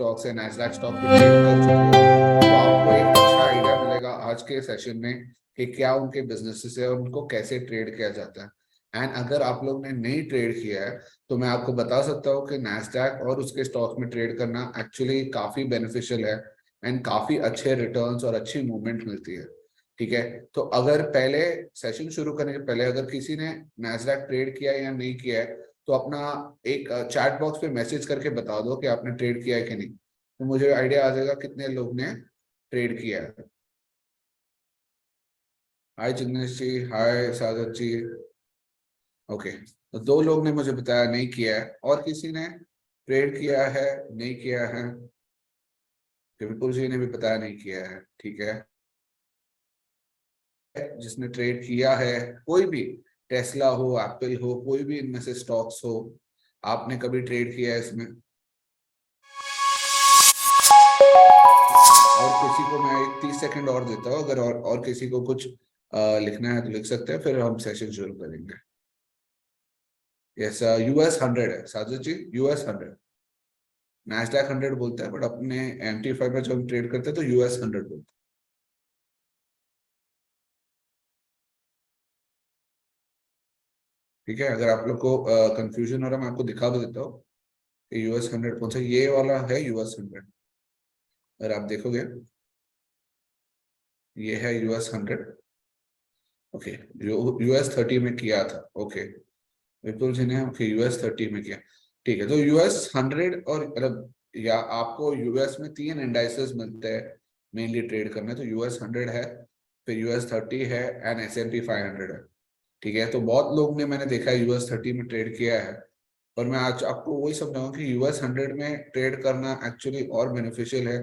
Stocks है Nasdaq stock पे trade कर चुके हो तो आपको एक अच्छा आइडिया मिलेगा आज के सेशन में कि क्या उनके बिजनेसेस है और उनको कैसे ट्रेड किया जाता है। एंड अगर आप लोग ने नहीं ट्रेड किया है तो मैं आपको बता सकता हूँ कि नैस्डैक और उसके स्टॉक में ट्रेड करना एक्चुअली काफी बेनिफिशियल है एंड काफी अच्छे रिटर्न्स और अच्छी मूवमेंट मिलती है। ठीक है, तो अगर पहले सेशन शुरू करने के पहले अगर किसी ने नैस्डैक ट्रेड किया है या नहीं किया है तो अपना एक चैट बॉक्स पे मैसेज करके बता दो कि आपने ट्रेड किया है कि नहीं, तो मुझे आइडिया आ जाएगा कितने लोग ने ट्रेड किया है। हाय जिग्नेश जी, हाय सागर जी। ओके, तो दो लोग ने मुझे बताया नहीं किया है, और किसी ने ट्रेड किया है नहीं किया है? विपुल जी ने भी बताया नहीं किया है। ठीक है, जिसने ट्रेड किया है कोई भी, टेस्ला हो एप्पल हो कोई भी इनमें से स्टॉक्स हो, आपने कभी ट्रेड किया है इसमें? और किसी को मैं एक 30 सेकंड और देता हूँ, अगर और किसी को कुछ लिखना है तो लिख सकते हैं, फिर हम सेशन शुरू करेंगे। यस, US 100 है साजिद जी, US 100। नैस्डैक 100 बोलता है बट अपने MT5 में जब हम ट्रेड करते हैं तो US 100 बोलते हैं। ठीक है, अगर आप लोग को कंफ्यूजन हो रहा है मैं आपको दिखा भी देता हूँ कि US 100 कौन सा, ये वाला है US 100। अगर आप देखोगे ये है US 100। ओके, जो US 30 में किया था। ओके, विपुल जी ने ओके US 30 में किया। ठीक है, तो US 100 और मतलब या आपको यूएस में 3 इंडाइसेस मिलते हैं मेनली ट्रेड करने, तो US 100 है, फिर US 30 है एंड S&P 500 है। ठीक है, तो बहुत लोग ने मैंने देखा है US 30 में ट्रेड किया है, और मैं आज आपको वही समझाऊंगा कि US 100 में ट्रेड करना एक्चुअली और बेनिफिशियल है,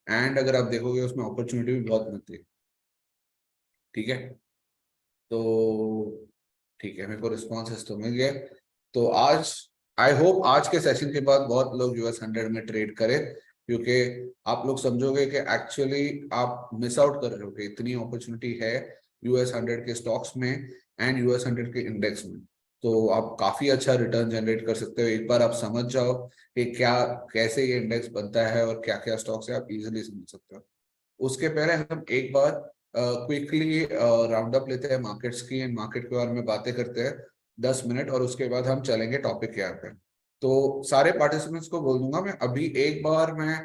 एंड अगर आप देखोगे उसमें अपॉर्चुनिटी भी बहुत मिलती है। ठीक है, तो ठीक है, मेरे को रिस्पॉन्सेस तो मिल गए। तो आज आई होप आज के सेशन के बाद बहुत लोग US 100 में ट्रेड करें, क्योंकि आप लोग समझोगे कि एक्चुअली आप मिस आउट कर रहे हो कि इतनी अपॉर्चुनिटी है US 100 के स्टॉक्स में एंड US 100 के इंडेक्स में। तो आप काफी अच्छा रिटर्न जनरेट कर सकते हो, एक बार आप समझ जाओ कि क्या कैसे ये इंडेक्स बनता है और क्या क्या स्टॉक्स है, आप इजिली समझ सकते हो। उसके पहले हम एक बार क्विकली राउंड अप लेते हैं मार्केट्स की, एंड मार्केट के बारे में बातें करते हैं 10 मिनट, और उसके बाद हम चलेंगे टॉपिक के यहाँ पे। तो सारे पार्टिसिपेंट्स को बोल दूंगा मैं अभी, एक बार मैं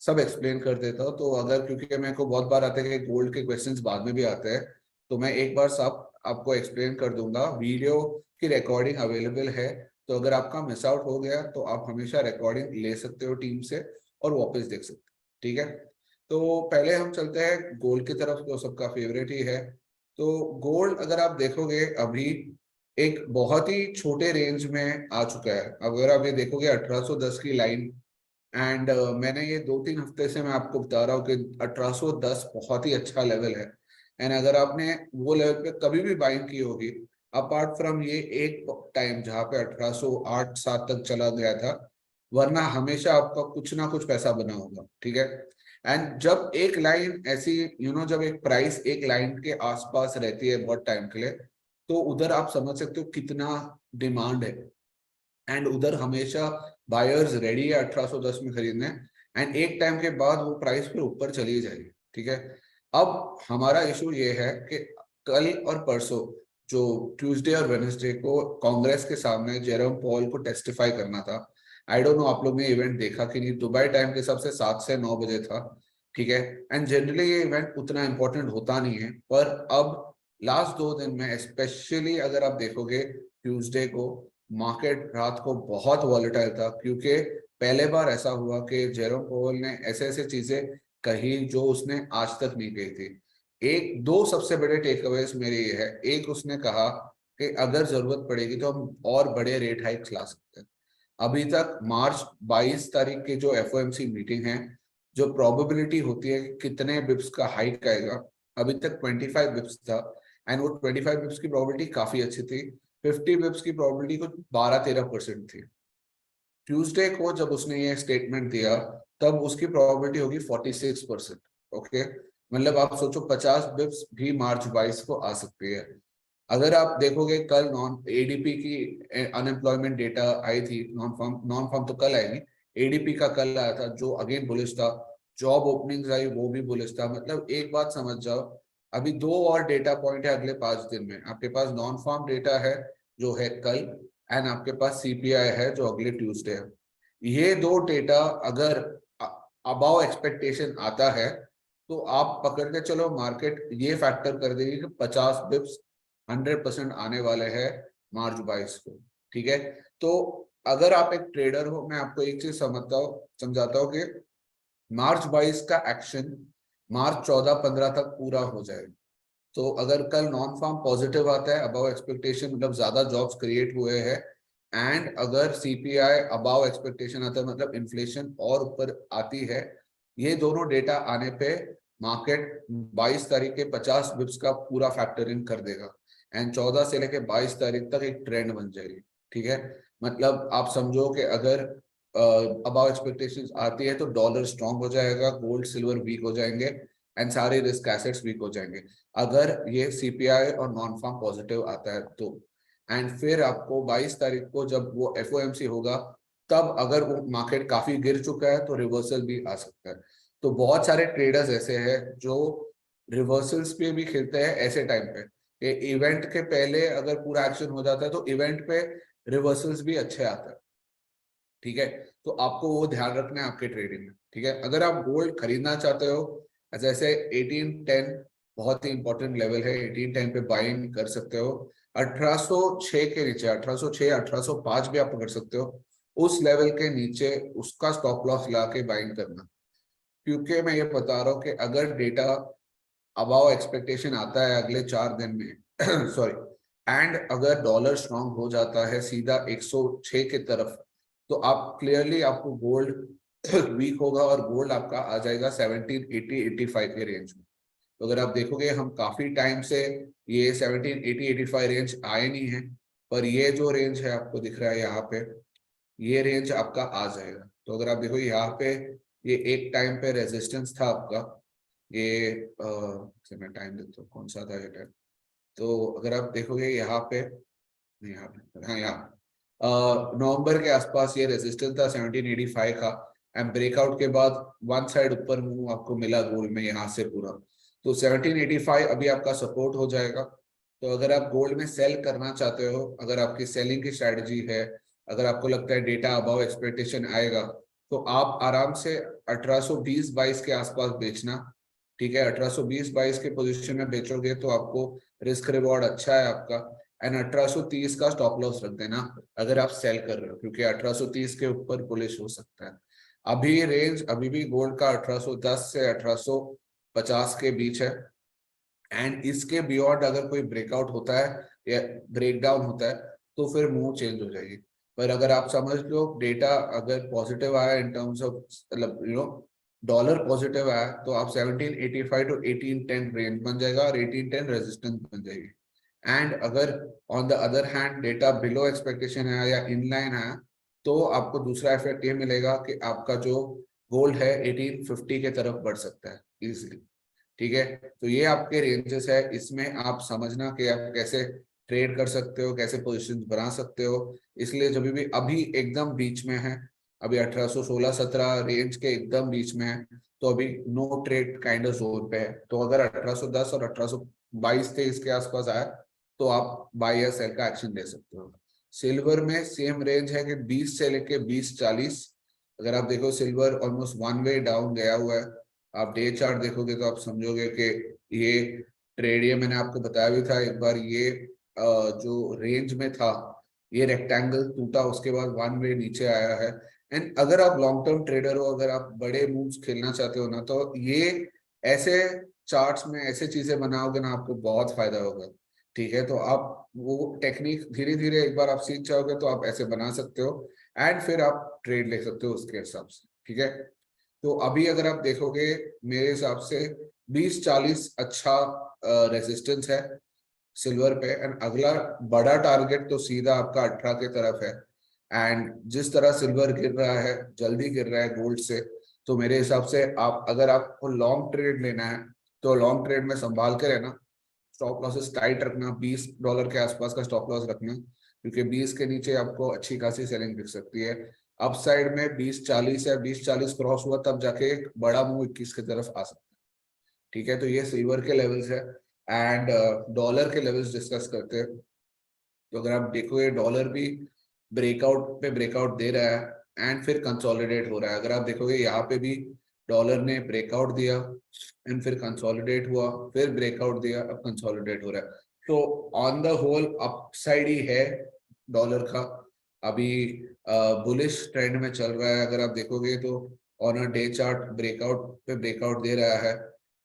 सब एक्सप्लेन कर देता हूँ, तो अगर क्योंकि मेरे को बहुत बार आते हैं कि गोल्ड के क्वेश्चंस बाद में भी आते हैं, तो मैं एक बार सब आपको एक्सप्लेन कर दूंगा। वीडियो की रिकॉर्डिंग अवेलेबल है, तो अगर आपका मिस आउट हो गया तो आप हमेशा रिकॉर्डिंग ले सकते हो टीम से और वापस देख सकते हो। ठीक है, तो पहले हम चलते हैं गोल्ड की तरफ, जो सबका फेवरेट ही है। तो गोल्ड अगर आप देखोगे अभी एक बहुत ही छोटे रेंज में आ चुका है। अगर आप ये देखोगे 1810 की लाइन, एंड मैंने ये 2-3 हफ्ते से मैं आपको बता रहा हूँ कि 1810 बहुत ही अच्छा लेवल है। एंड अगर आपने वो लेवल पे कभी भी बाइंग की होगी, अपार्ट फ्रॉम ये एक टाइम जहाँ पे 1808-7 तक चला गया था, वरना हमेशा आपका कुछ ना कुछ पैसा बना होगा। ठीक है, एंड जब एक लाइन ऐसी जब एक प्राइस एक लाइन के आसपास रहती है बहुत टाइम के लिए, तो उधर आप समझ सकते हो कितना डिमांड है, एंड उधर हमेशा बायर्स रेडी है 1810 में खरीदने, एंड एक टाइम के बाद वो प्राइस फिर ऊपर चली जाएगी। ठीक है, अब हमारा इशू ये है कि कल और परसों जो ट्यूसडे और वेडनेसडे को कांग्रेस के सामने जेरोम पॉल को टेस्टिफाई करना था। आई डोंट नो आप लोग ने इवेंट देखा कि नहीं, दुबई टाइम के हिसाब से 7 से 9 बजे था। ठीक है, एंड जनरली ये इवेंट उतना इंपॉर्टेंट होता नहीं है, पर अब लास्ट 2 दिन में स्पेशली अगर आप देखोगे ट्यूसडे को मार्केट रात को बहुत वॉलेटाइल था, क्योंकि पहले बार ऐसा हुआ कि जेरोम पोवेल ने ऐसे ऐसे चीजें कही जो उसने आज तक नहीं कही थी। एक दो सबसे बड़े टेक अवेज मेरे ये है, एक उसने कहा कि अगर जरूरत पड़ेगी तो हम और बड़े रेट हाइक्स ला सकते हैं। अभी तक मार्च 22 तारीख के जो FOMC मीटिंग है, जो प्रोबेबिलिटी होती है कि कितने बिप्स का हाइक आएगा, अभी तक 25 बिप्स था, एंड वो 25 बिप्स की प्रोबेबिलिटी काफी अच्छी थी। 50 बिप्स की प्रोबेबिलिटी कुछ 12-13% थी। ट्यूसडे को जब उसने ये स्टेटमेंट दिया तब उसकी प्रोबेबिलिटी होगी 46%। ओके, मतलब आप सोचो 50 बिप्स भी मार्च 22 को आ सकती है। अगर आप देखोगे कल नॉन ADP की अनएम्प्लॉयमेंट डेटा आई थी, नॉन फार्म तो कल आएगी, एडीपी का कल आया था जो अगेन बुलिश था, जॉब ओपनिंग्स आई वो भी बुलिश था। मतलब एक बात समझ जाओ, अभी 2 और डेटा पॉइंट है अगले 5 दिन में। आपके पास नॉन फार्म डेटा है जो है कल, एंड आपके पास सीपीआई है जो अगले ट्यूसडे है। ये 2 डेटा अगर अबाव एक्सपेक्टेशन आता है तो आप पकड़ के चलो, मार्केट ये फैक्टर कर देगी कि 50 बिप्स 100% आने वाले हैं मार्च 22 को। ठीक है, तो अगर आप एक ट्रेडर हो, मैं आपको एक चीज समझाता हूँ कि मार्च 22 का एक्शन मार्च 14-15 तक पूरा हो जाएगा। तो अगर कल नॉन फार्म पॉजिटिव आता है अबाव एक्सपेक्टेशन, मतलब ज्यादा जॉब्स क्रिएट हुए हैं, एंड अगर सीपीआई अबाव एक्सपेक्टेशन आता है मतलब इन्फ्लेशन और ऊपर आती है, ये दोनों डेटा आने पे मार्केट 22 तारीख के 50 बिप्स का पूरा फैक्टर इन कर देगा, एंड 14 से लेके 22 तारीख तक एक ट्रेंड बन जाएगी। ठीक है, मतलब आप समझो कि अगर अबाव एक्सपेक्टेशंस आती है तो डॉलर स्ट्रांग हो जाएगा, गोल्ड सिल्वर वीक हो जाएंगे, एंड सारे रिस्क एसेट्स वीक हो जाएंगे अगर ये सीपीआई और नॉन फार्म पॉजिटिव आता है तो। एंड फिर आपको 22 तारीख को जब वो एफओएमसी होगा, तब अगर वो मार्केट काफी गिर चुका है तो रिवर्सल भी आ सकता है। तो बहुत सारे ट्रेडर्स ऐसे हैं जो रिवर्सल्स पे भी खेलते हैं ऐसे टाइम पे, इवेंट के पहले अगर पूरा एक्शन हो जाता है तो इवेंट पे रिवर्सल्स भी अच्छे आते हैं। ठीक है, तो आपको वो ध्यान रखना है आपके ट्रेडिंग में। ठीक है, अगर आप गोल्ड खरीदना चाहते हो, जैसे 1810 बहुत ही इंपॉर्टेंट लेवल है, 1810 पे बाइंग कर सकते हो। 1806 के नीचे, 1806 1805 भी आप पकड़ सकते हो, उस लेवल के नीचे उसका स्टॉप लॉस ला के बाइंग करना। क्योंकि मैं ये बता रहा हूँ कि अगर डेटा अबाव एक्सपेक्टेशन आता है अगले 4 दिन में सॉरी, एंड अगर डॉलर स्ट्रांग हो जाता है सीधा 106 की तरफ, तो आप क्लियरली आपको गोल्ड वीक होगा और गोल्ड आपका आ जाएगा 1780-85 के रेंज में। तो अगर आप देखोगे हम काफी टाइम से ये 1780-85 रेंज आए नहीं है, पर ये जो रेंज है आपको दिख रहा है यहाँ पे, ये रेंज आपका आ जाएगा। तो अगर आप देखो यहाँ पे, ये एक टाइम पे रेजिस्टेंस था आपका, ये मैं टाइम देता हूँ कौन सा था ये टाइम। तो अगर आप देखोगे यहाँ पे, यहाँ पे हाँ यहाँ नवंबर के आसपास ये रेजिस्टेंस था 1785 का, एंड ब्रेकआउट के बाद वन साइड ऊपर मूव आपको मिला गोल्ड में यहाँ से पूरा। तो 1785 अभी आपका सपोर्ट हो जाएगा। तो अगर आप गोल्ड में सेल करना चाहते हो, अगर आपकी सेलिंग की स्ट्रेटजी है, अगर आपको लगता है डेटा अबाव एक्सपेक्टेशन आएगा, तो आप आराम से 1820-22 के आसपास बेचना। ठीक है, 1820-22 के पोजीशन में बेचोगे तो आपको रिस्क रिवॉर्ड अच्छा है आपका, एंड 1830 का स्टॉप लॉस रख देना अगर आप सेल कर रहे हो, क्योंकि 1830 के ऊपर बुलिश हो सकता है। अभी रेंज अभी भी गोल्ड का 1810 से 1850 के बीच है, एंड इसके बियॉन्ड अगर कोई ब्रेकआउट होता है या ब्रेकडाउन होता है तो फिर मूव चेंज हो जाएगी। पर अगर आप समझ लो डेटा अगर पॉजिटिव आया इन टर्म्स ऑफ, मतलब डॉलर पॉजिटिव आया, तो आप 1785 टू 1810 रेंज बन जाएगा और 1810 रेजिस्टेंस बन जाएगी। एंड अगर on the other hand data below expectation है या इनलाइन है, तो आपको दूसरा इफेक्ट ये मिलेगा कि आपका जो गोल्ड है 1850 के तरफ बढ़ सकता है इजीली। ठीक है, तो ये आपके रेंजेस है, इसमें आप समझना कि आप कैसे ट्रेड कर सकते हो, कैसे पोजीशन बना सकते हो। इसलिए जब भी अभी एकदम बीच में है, अभी 1816-17 रेंज के एकदम बीच में है, तो अभी no trade kind of zone पे है। तो अगर 1810 और 1822-23 के आसपास आया तो आप बाय या सेल का एक्शन ले सकते हो। सिल्वर में सेम रेंज है कि 20 से लेके 20-40। अगर आप देखो silver almost one way down गया हुआ है, आप डे चार्ट देखोगे तो आप समझोगे कि ये ट्रेड, ये मैंने आपको बताया भी था एक बार, ये जो रेंज में था ये रेक्टेंगल टूटा, उसके बाद वन वे नीचे आया है। एंड अगर आप लॉन्ग टर्म ट्रेडर हो, अगर आप बड़े मूव्स खेलना चाहते हो ना, तो ये ऐसे चार्ट्स में ऐसे चीजें बनाओगे ना, आपको बहुत फायदा होगा। ठीक है, तो आप वो टेक्निक धीरे धीरे एक बार आप सीख जाओगे तो आप ऐसे बना सकते हो, एंड फिर आप ट्रेड ले सकते हो उसके हिसाब से। ठीक है, तो अभी अगर आप देखोगे मेरे हिसाब से 20-40 अच्छा रेजिस्टेंस है सिल्वर पे, एंड अगला बड़ा टारगेट तो सीधा आपका 18 की तरफ है। एंड जिस तरह सिल्वर गिर रहा है, जल्दी गिर रहा है गोल्ड से, तो मेरे हिसाब से आप अगर आपको लॉन्ग ट्रेड लेना है तो लॉन्ग ट्रेड में संभाल के रहना, स्टॉप लॉसेस टाइट रखना, $20 के आसपास का स्टॉप लॉस रखना, क्योंकि 20 के नीचे आपको अच्छी खासी सेलिंग दिख सकती है। अपसाइड में 20-40 या 20-40 क्रॉस हुआ तब जाके एक बड़ा मूव 21 की तरफ आ सकता है। ठीक है, तो ये सिल्वर के लेवल्स है। एंड डॉलर के लेवल्स डिस्कस करते हैं। तो अगर आप देखोगे डॉलर भी ब्रेकआउट पे ब्रेकआउट दे रहा है एंड फिर कंसोलिडेट हो रहा है। अगर आप देखोगे यहाँ पे भी डॉलर ने ब्रेकआउट दिया एंड फिर कंसोलिडेट हुआ, फिर ब्रेकआउट दिया, अब कंसोलिडेट हो रहा है। तो ऑन द होल अपसाइड ही है डॉलर का, अभी बुलिश ट्रेंड में चल रहा है। अगर आप देखोगे तो on a day chart breakout पे ब्रेकआउट दे रहा है।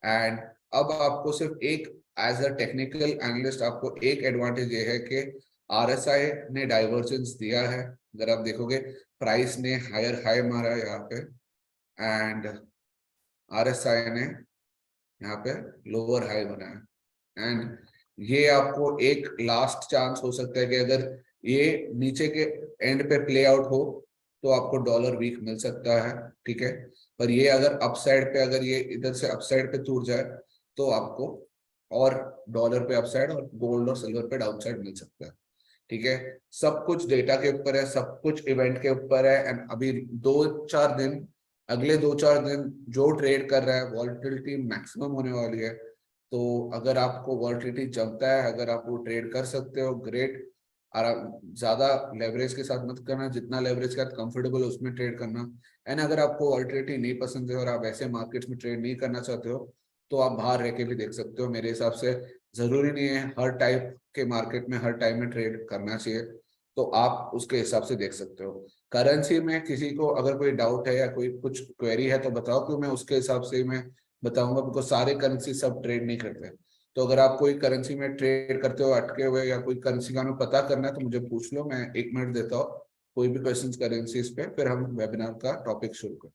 एंड अब आपको सिर्फ एक एज अ टेक्निकल एनालिस्ट आपको एक एडवांटेज ये है कि आरएसआई ने डाइवर्जेंस दिया है। अगर आप देखोगे प्राइस ने हायर हाई मारा है यहाँ पे एंड आरएसआई ने यहाँ पे लोअर हाई बनाया। एंड ये आपको एक लास्ट चांस हो सकता है कि अगर ये नीचे के एंड पे प्ले आउट हो तो आपको डॉलर वीक मिल सकता है। ठीक है, पर ये अगर अपसाइड पे, अगर ये इधर से अपसाइड पे टूट जाए तो आपको और डॉलर पे अपसाइड और गोल्ड और सिल्वर पे डाउनसाइड मिल सकता है। ठीक है, सब कुछ डेटा के ऊपर है, सब कुछ इवेंट के ऊपर है। एंड अभी 2-4 दिन, अगले 2-4 दिन जो ट्रेड कर रहा है वॉलेटिलिटी मैक्सिमम होने वाली है। तो अगर आपको वॉलेटिलिटी जमता है, अगर आप वो ट्रेड कर सकते हो, ग्रेट। आराम, ज्यादा लेवरेज के साथ मत करना, जितना लेवरेज के साथ कंफर्टेबल उसमें ट्रेड करना। एंड अगर आपको वॉलेटिलिटी नहीं पसंद है और आप ऐसे मार्केट्स में ट्रेड नहीं करना चाहते हो तो आप बाहर रह के भी देख सकते हो। मेरे हिसाब से जरूरी नहीं है हर टाइप के मार्केट में हर टाइम में ट्रेड करना चाहिए, तो आप उसके हिसाब से देख सकते हो। करेंसी में किसी को अगर कोई डाउट है या कोई कुछ क्वेरी है तो बताओ, क्यों मैं उसके हिसाब से मैं बताऊंगा, बिकॉज सारे करेंसी सब ट्रेड नहीं करते। तो अगर आप कोई करेंसी में ट्रेड करते हो अटके हुए या कोई करेंसी का हमें पता करना है तो मुझे पूछ लो, मैं 1 मिनट देता हूँ कोई भी क्वेश्चंस करेंसीज पे, फिर हम वेबिनार का टॉपिक शुरू करते हैं।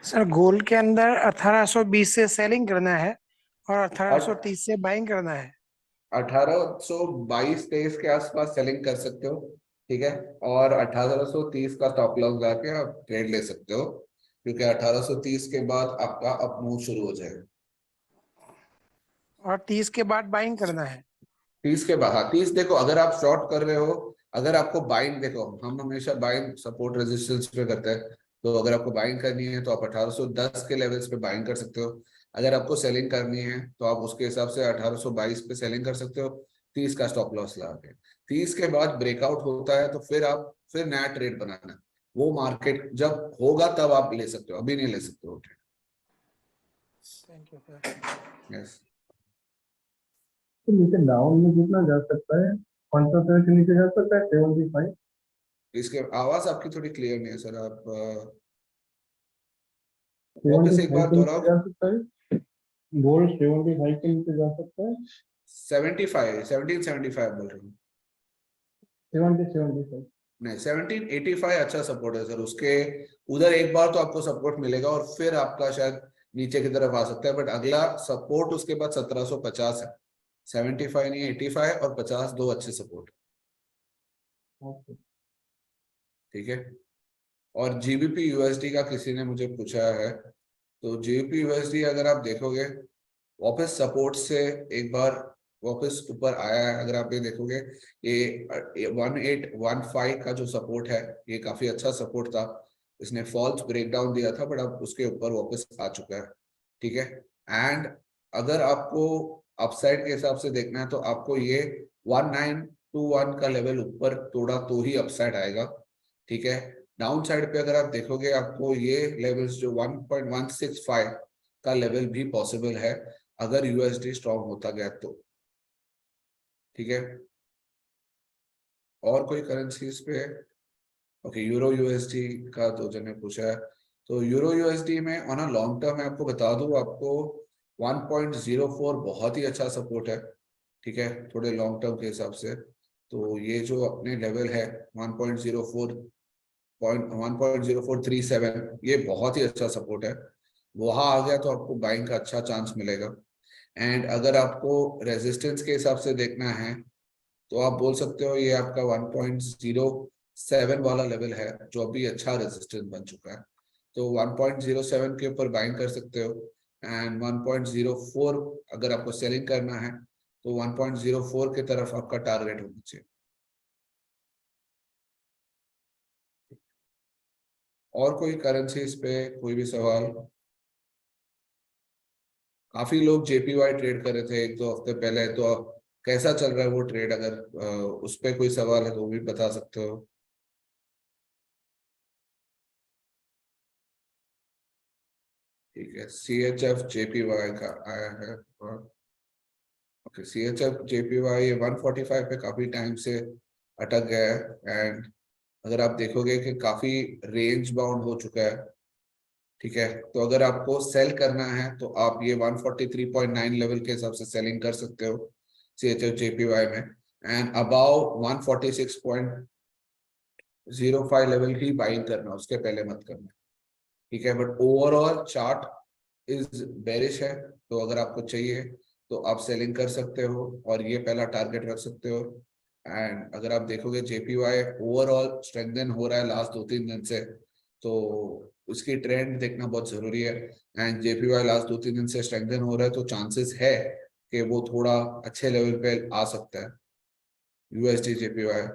सर गोल्ड के अंदर 1820 से सेलिंग करना है और और 1830 से बाइंग करना है। 1822-23 के आसपास सेलिंग कर सकते हो। ठीक है, और 1830 का स्टॉप लॉस लगा के आप ट्रेड ले सकते हो, क्योंकि 1830 के बाद आपका अप मूव शुरू हो जाएगा। और 30 के बाद बाइंग करना है। 30 के बाद, हाँ 30 देखो, अगर आप शॉर्ट कर रहे हो, अगर आपको बाइंग, देखो हम हमेशा बाइंग सपोर्ट रेजिस्टेंस पे करते हैं। तो अगर आपको बाइंग करनी है तो आप 1810 के लेवल्स पे बाइंग कर सकते हो। अगर आपको सेलिंग करनी है तो आप उसके हिसाब से 1822 पे सेलिंग कर सकते हो, 30 का स्टॉप लॉस लगा के। 30 के बाद ब्रेकआउट होता है तो फिर आप फिर नया ट्रेड बनाना, वो मार्केट जब होगा तब आप ले सकते हो, अभी नहीं ले सकते हो trade. Thank you sir. Yes, तो नीचे डाउन में कितना जा सकता है? 500 से नीचे जा सकता है 75। इसके आवाज आपकी थोड़ी क्लियर नहीं है सर, आप वापस एक 75 बार के नीचे दोहराओ। जा सकता है। गोल्ड 75 के नीचे जा सकता है। 75, 1775 बोल रहे हूँ। 75। नहीं, 1785 अच्छा सपोर्ट है सर उसके। उधर एक बार तो आपको सपोर्ट मिलेगा और फिर आपका शायद नीचे की तरफ आ सकता है, बट अगला सपोर्ट उसके बाद 1750 है। 75 नहीं, 85 और 50 दो अच्छे सपोर्ट। ओके। ठीक है, और जीबीपी यूएसडी का किसी ने मुझे पूछा है, तो जीबीपी यूएसडी अगर आप देखोगे वापस सपोर्ट से एक बार वापस ऊपर आया है। अगर आप ये देखोगे ये 1815 का जो सपोर्ट है ये काफी अच्छा सपोर्ट था। इसने फॉल्स ब्रेकडाउन दिया था बट अब उसके ऊपर वापस आ चुका है। ठीक है, एंड अगर आपको अपसाइड के हिसाब से देखना है तो आपको ये 1921 का लेवल ऊपर तोड़ा तो ही अपसाइड आएगा। ठीक है, डाउन साइड पे अगर आप देखोगे आपको ये लेवल्स जो 1.165 का लेवल भी पॉसिबल है अगर यूएसडी स्ट्रॉन्ग होता गया तो। ठीक है, और कोई करेंसीज पे? ओके, यूरो यूएसडी का दो जने पूछा है। तो यूरो यूएसडी में ऑन अ लॉन्ग टर्म मैं आपको बता दूं, आपको 1.04 बहुत ही अच्छा सपोर्ट है। ठीक है, थोड़े लॉन्ग टर्म के हिसाब से तो ये जो अपने लेवल है 1.0437 ये बहुत ही अच्छा सपोर्ट है। वहां आ गया तो आपको बाइंग का अच्छा चांस मिलेगा। एंड अगर आपको रेजिस्टेंस के हिसाब से देखना है तो आप बोल सकते हो ये आपका 1.07 वाला लेवल है जो अभी अच्छा रेजिस्टेंस बन चुका है। तो 1.07 के ऊपर बाइंग कर सकते हो। एंड 1.04 अगर आपको सेलिंग करना है तो 1.04 की तरफ आपका टारगेट होना चाहिए। और कोई करेंसी इस पे कोई भी सवाल? काफी लोग जेपीवाई ट्रेड कर रहे थे 1-2 हफ्ते पहले, तो कैसा चल रहा है वो ट्रेड? अगर उस पे कोई सवाल है तो वो भी बता सकते हो। ठीक है, CHF JPY का आया है। ओके, CHF JPY 145 पे काफी टाइम से अटक गया है, एंड अगर आप देखोगे कि काफी रेंज बाउंड हो चुका है। ठीक है, तो अगर आपको सेल करना है तो आप ये 143.9 लेवल के हिसाब से सेलिंग कर सकते हो CHF JPY में, एंड अबाउ 146.05 लेवल ही बाइंग करना, उसके पहले मत करना। ठीक है, but overall chart is bearish है, तो अगर आपको चाहिए तो आप सेलिंग कर सकते हो और ये पहला टारगेट रख सकते हो। एंड अगर आप देखोगे JPY ओवरऑल स्ट्रेंथन हो रहा है लास्ट 2-3 दिन से, तो उसकी ट्रेंड देखना बहुत जरूरी है। एंड JPY लास्ट 2-3 दिन से स्ट्रेंथन हो रहा है, तो चांसेस है कि वो थोड़ा अच्छे लेवल पे आ सकता है USD JPY।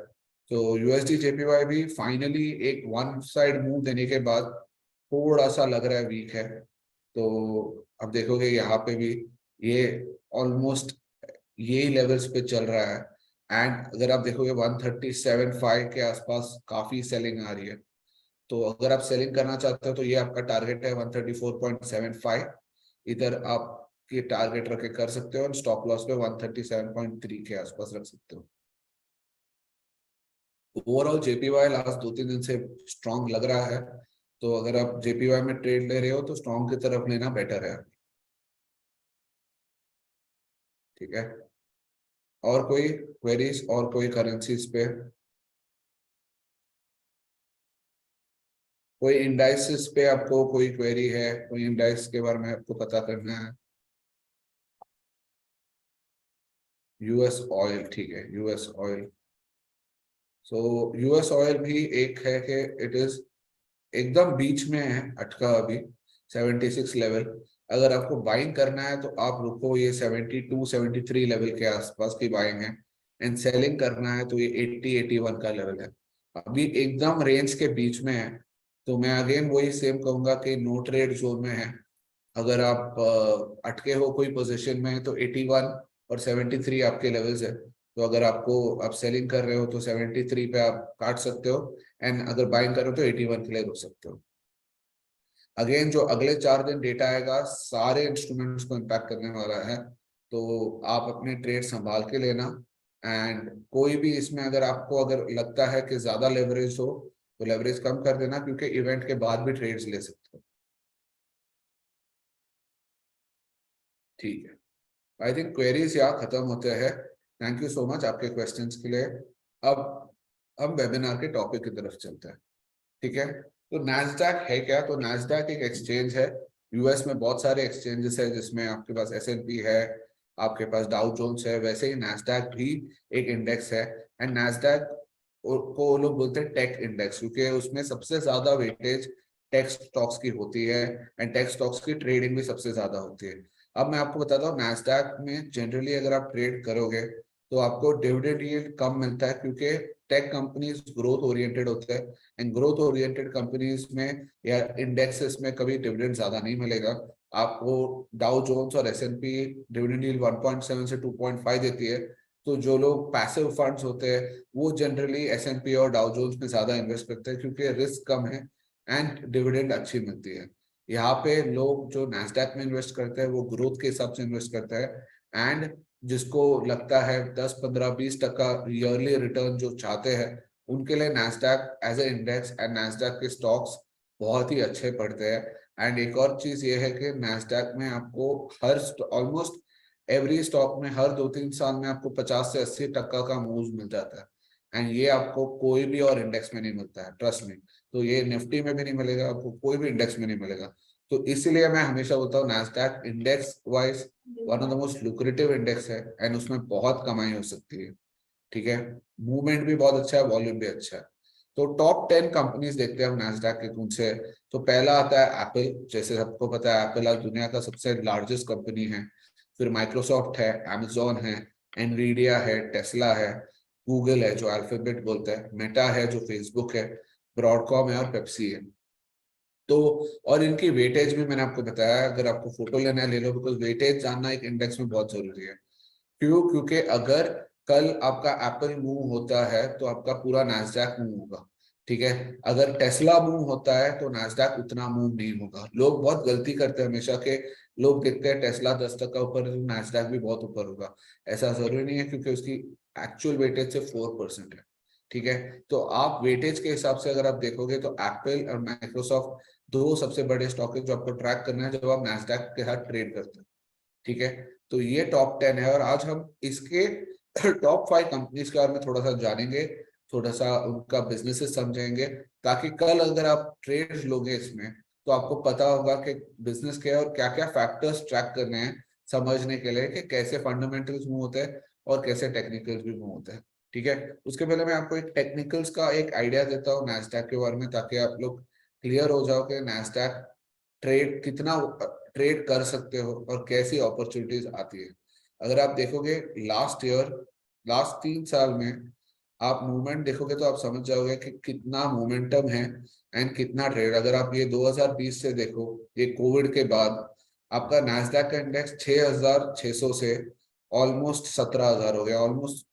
तो USD JPY भी फाइनली एक वन साइड मूव देने के बाद थोड़ा सा लग रहा है वीक है। तो अब देखोगे यहाँ पे भी ये ऑलमोस्ट यही लेवल्स पे चल रहा है, एंड अगर आप देखोगे 137.5 के आसपास काफी सेलिंग आ रही है। तो अगर आप सेलिंग करना चाहते हो तो ये आपका टारगेट है 134.75, इधर आप ये टारगेट रख के कर सकते हो, और स्टॉप लॉस पे 137.3 के आसपास रख सकते हो। ओवरऑल JPY लास्ट 2-3 दिन से स्ट्रॉन्ग लग रहा है, तो अगर आप JPY में ट्रेड ले रहे हो तो स्ट्रॉन्ग की तरफ लेना बेटर है। ठीक है, और कोई क्वेरीज और कोई करेंसीज पे? कोई इंडाइसिस पे आपको कोई क्वेरी है? कोई इंडाइस के बारे में आपको पता करना है? US ऑयल, ठीक है, US ऑयल। सो US ऑयल भी एक है कि इट इज एकदम बीच में है, अटका अभी 76 लेवल। अगर आपको बाइंग करना है तो आप रुको, ये 72-73 लेवल के आसपास की बाइंग है, एंड सेलिंग करना है तो ये 80-81 का लेवल है। अभी एकदम रेंज के बीच में है, तो मैं अगेन वही सेम कहूंगा कि नो ट्रेड जोन में है। अगर आप अटके हो कोई पोजीशन में तो 81 और 73 आपके लेवल्स है, तो अगर आपको आप सेलिंग कर रहे हो तो 73 पे आप काट सकते हो, एंड अगर बाइंग कर रहे हो तो 81 के लिए रुक सकते हो। अगेन जो अगले 4 दिन डेटा आएगा सारे इंस्ट्रूमेंट्स को इम्पैक्ट करने वाला है, तो आप अपने ट्रेड संभाल के लेना। एंड कोई भी इसमें अगर आपको अगर लगता है कि ज्यादा लेवरेज हो तो लेवरेज कम कर देना, क्योंकि इवेंट के बाद भी ट्रेड्स ले सकते हो। ठीक है, आई थिंक क्वेरीज यहाँ खत्म होते हैं। थैंक यू सो मच आपके क्वेश्चंस के लिए। अब हम वेबिनार के टॉपिक की तरफ चलते हैं। ठीक है, तो नैस्डैक है क्या? तो नैस्डैक एक एक्सचेंज है। यूएस में बहुत सारे एक्सचेंजेस है, जिसमें आपके पास S&P है, आपके पास डाउ जोन्स है, वैसे ही नैस्डैक भी एक इंडेक्स है। एंड नैस्डैक को लोग बोलते हैं टेक इंडेक्स, क्योंकि उसमें सबसे ज्यादा वेटेज टेक स्टॉक्स की होती है, एंड टेक स्टॉक्स की ट्रेडिंग भी सबसे ज्यादा होती है। अब मैं आपको बताता हूँ, नैस्डैक में जनरली अगर आप ट्रेड करोगे तो आपको डिविडेंड यील्ड कम मिलता है, क्योंकि टेक कंपनीज ग्रोथ ओरिएंटेड होते हैं, एंड ग्रोथ ओरिएंटेड कंपनीज में या इंडेक्सेस में कभी डिविडेंड ज्यादा नहीं मिलेगा आपको। डाउ जोन्स और S&P डिविडेंड यील्ड 1.7 से 2.5 देती है। तो जो लोग पैसिव फंड्स होते हैं वो जनरली S&P और डाउ जोन्स में ज्यादा इन्वेस्ट करते हैं, क्योंकि रिस्क कम है एंड डिविडेंड अच्छी मिलती है। यहाँ पे लोग जो नैस्डैक में इन्वेस्ट करते हैं वो ग्रोथ के हिसाब से इन्वेस्ट करते हैं, एंड जिसको लगता है 10-15-20% ईयरली रिटर्न जो चाहते हैं, उनके लिए Nasdaq as a index and Nasdaq के स्टॉक्स बहुत ही अच्छे पड़ते हैं। एंड एक और चीज ये है कि नैस्डैक में आपको हर ऑलमोस्ट एवरी स्टॉक में हर 2-3 साल में आपको 50 से 80% का मूव मिल जाता है, एंड ये आपको कोई भी और इंडेक्स में नहीं मिलता है, ट्रस्ट मी। तो ये निफ्टी में भी नहीं मिलेगा आपको, कोई भी इंडेक्स में नहीं मिलेगा। तो इसीलिए मैं हमेशा बोलता हूँ Nasdaq index wise one of the most lucrative index है, एंड उसमें बहुत कमाई हो सकती है। ठीक है, मूवमेंट भी बहुत अच्छा है, वॉल्यूम भी अच्छा है। तो टॉप 10 कंपनीज देखते हैं हम नैस्डैक के कौन से। तो पहला आता है एप्पल। जैसे सबको पता है एप्पल आज दुनिया का सबसे लार्जेस्ट कंपनी है। फिर माइक्रोसॉफ्ट है, Amazon है, एनवीडिया है, टेस्ला है, गूगल है जो अल्फाबेट बोलता है, मेटा है जो फेसबुक है, ब्रॉडकॉम है और पेप्सी है। तो और इनकी वेटेज भी मैंने आपको बताया, अगर आपको फोटो लेना है ले लो, बिकॉज वेटेज जानना एक इंडेक्स में बहुत जरूरी है। क्यों? क्योंकि अगर कल आपका एप्पल मूव होता है तो आपका पूरा नैस्डैक मूव होगा, ठीक है। अगर टेस्ला मूव होता है तो नैस्डैक उतना मूव नहीं होगा। लोग बहुत गलती करते हैं हमेशा के, लोग देखते हैं टेस्ला 10% ऊपर है तो नैस्डैक भी बहुत ऊपर होगा। ऐसा जरूरी नहीं है, क्योंकि उसकी एक्चुअल वेटेज से 4% है, ठीक है। तो आप वेटेज के हिसाब से अगर आप देखोगे तो एप्पल और माइक्रोसॉफ्ट दो सबसे बड़े स्टॉक है जो आपको ट्रैक करना है जब आप नैस्डैक के साथ ट्रेड करते हैं, ठीक है। तो ये टॉप 10 है और आज हम इसके टॉप 5 कंपनीज के बारे में थोड़ा सा जानेंगे, थोड़ा सा उनका बिजनेसेस समझेंगे, ताकि कल अगर आप ट्रेड लोगे इसमें तो आपको पता होगा कि बिजनेस क्या है और क्या क्या फैक्टर्स ट्रैक करने हैं समझने के लिए कि कैसे फंडामेंटल्स मूव होते हैं और कैसे टेक्निकल्स भी मूव होते हैं, ठीक है। उसके पहले मैं आपको एक टेक्निकल्स का एक आइडिया देता हूँ नैस्डैक के बारे में, ताकि आप लोग क्लियर हो जाओ कि नैस्डैक ट्रेड कितना ट्रेड कर सकते हो और कैसी अपॉर्चुनिटीज आती है। अगर आप देखोगे लास्ट ईयर, लास्ट 3 साल में आप मूवमेंट देखोगे तो आप समझ जाओगे कि कितना मोमेंटम है एंड कितना ट्रेड। अगर आप ये 2020 से देखो, ये कोविड के बाद आपका नैस्डैक का इंडेक्स 6600 से ऑलमोस्ट 17000 हो गया। ऑलमोस्ट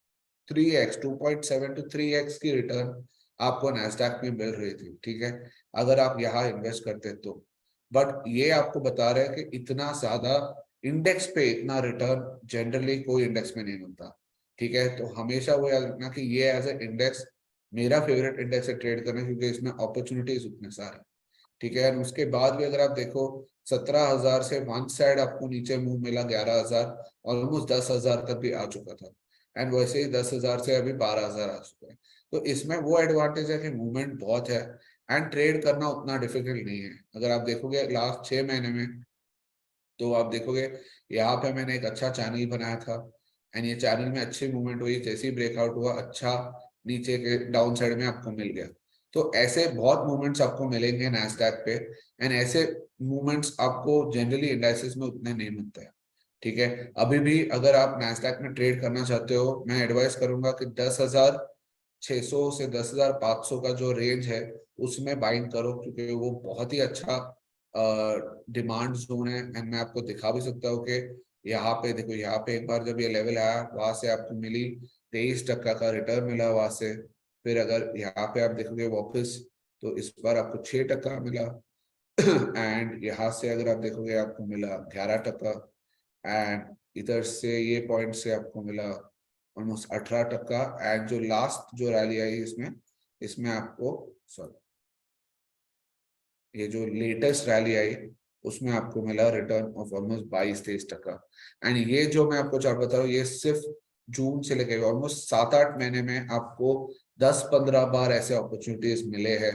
3x 2.7 to 3x की रिटर्न आपको नैस्डैक में मिल रही थी, ठीक है, अगर आप यहाँ इन्वेस्ट करते तो। बट ये आपको बता रहे हैं कि इतना ज्यादा इंडेक्स पे इतना रिटर्न जनरली कोई इंडेक्स में नहीं मिलता, ठीक है। तो हमेशा वो याद रखना कि ये एज ए इंडेक्स मेरा फेवरेट इंडेक्स है ट्रेड करना, क्योंकि इसमें अपॉर्चुनिटीज उतने सारे, ठीक है। उसके बाद भी अगर आप देखो 17,000 से वन साइड आपको नीचे मुंह मिला 11,000, ऑलमोस्ट 10,000 तक भी आ चुका था, एंड वैसे ही 10,000 से अभी 12,000 आ चुका है। तो इसमें वो एडवांटेज है कि मूवमेंट बहुत है एंड ट्रेड करना उतना डिफिकल्ट नहीं है। अगर आप देखोगे लास्ट 6 महीने में तो आप देखोगे यहाँ पे मैंने एक अच्छा चैनल बनाया था एंड ये चैनल में अच्छी मूवमेंट हुई, जैसे ही ब्रेकआउट हुआ अच्छा नीचे के डाउन साइड में आपको मिल गया। तो ऐसे बहुत मूवमेंट्स आपको मिलेंगे नैस्डैक पे एंड ऐसे मूवमेंट्स आपको जनरली इंडाइसेस में उतने नहीं मिलते हैं, ठीक है। अभी भी अगर आप नैस्डैक में ट्रेड करना चाहते हो, मैं एडवाइस करूंगा कि 10,600 से 10,500 का जो रेंज है उसमें बाइंग करो, क्योंकि वो बहुत ही अच्छा डिमांड जोन है। एंड मैं आपको दिखा भी सकता हूँ कि यहाँ पे देखो, यहाँ पे एक बार जब ये लेवल आया वहां से आपको मिली 23% का रिटर्न मिला वहां से। फिर अगर यहाँ पे आप देखोगे वापस तो इस बार आपको 6% मिला एंड यहाँ से अगर आप देखोगे आपको मिला 11%, एंड इधर से ये पॉइंट से आपको मिला ऑलमोस्ट 18%। एंड जो लास्ट जो रैली आई इसमें इसमें आपको सॉरी ये जो लेटेस्ट रैली आई उसमें आपको मिला रिटर्न ऑफ ऑलमोस्ट 22-23%। एंड ये जो मैं आपको चार्ट बता रहा हूँ ये सिर्फ जून से लेकर ऑलमोस्ट 7-8 महीने में आपको 10-15 बार ऐसे अपॉर्चुनिटीज मिले हैं,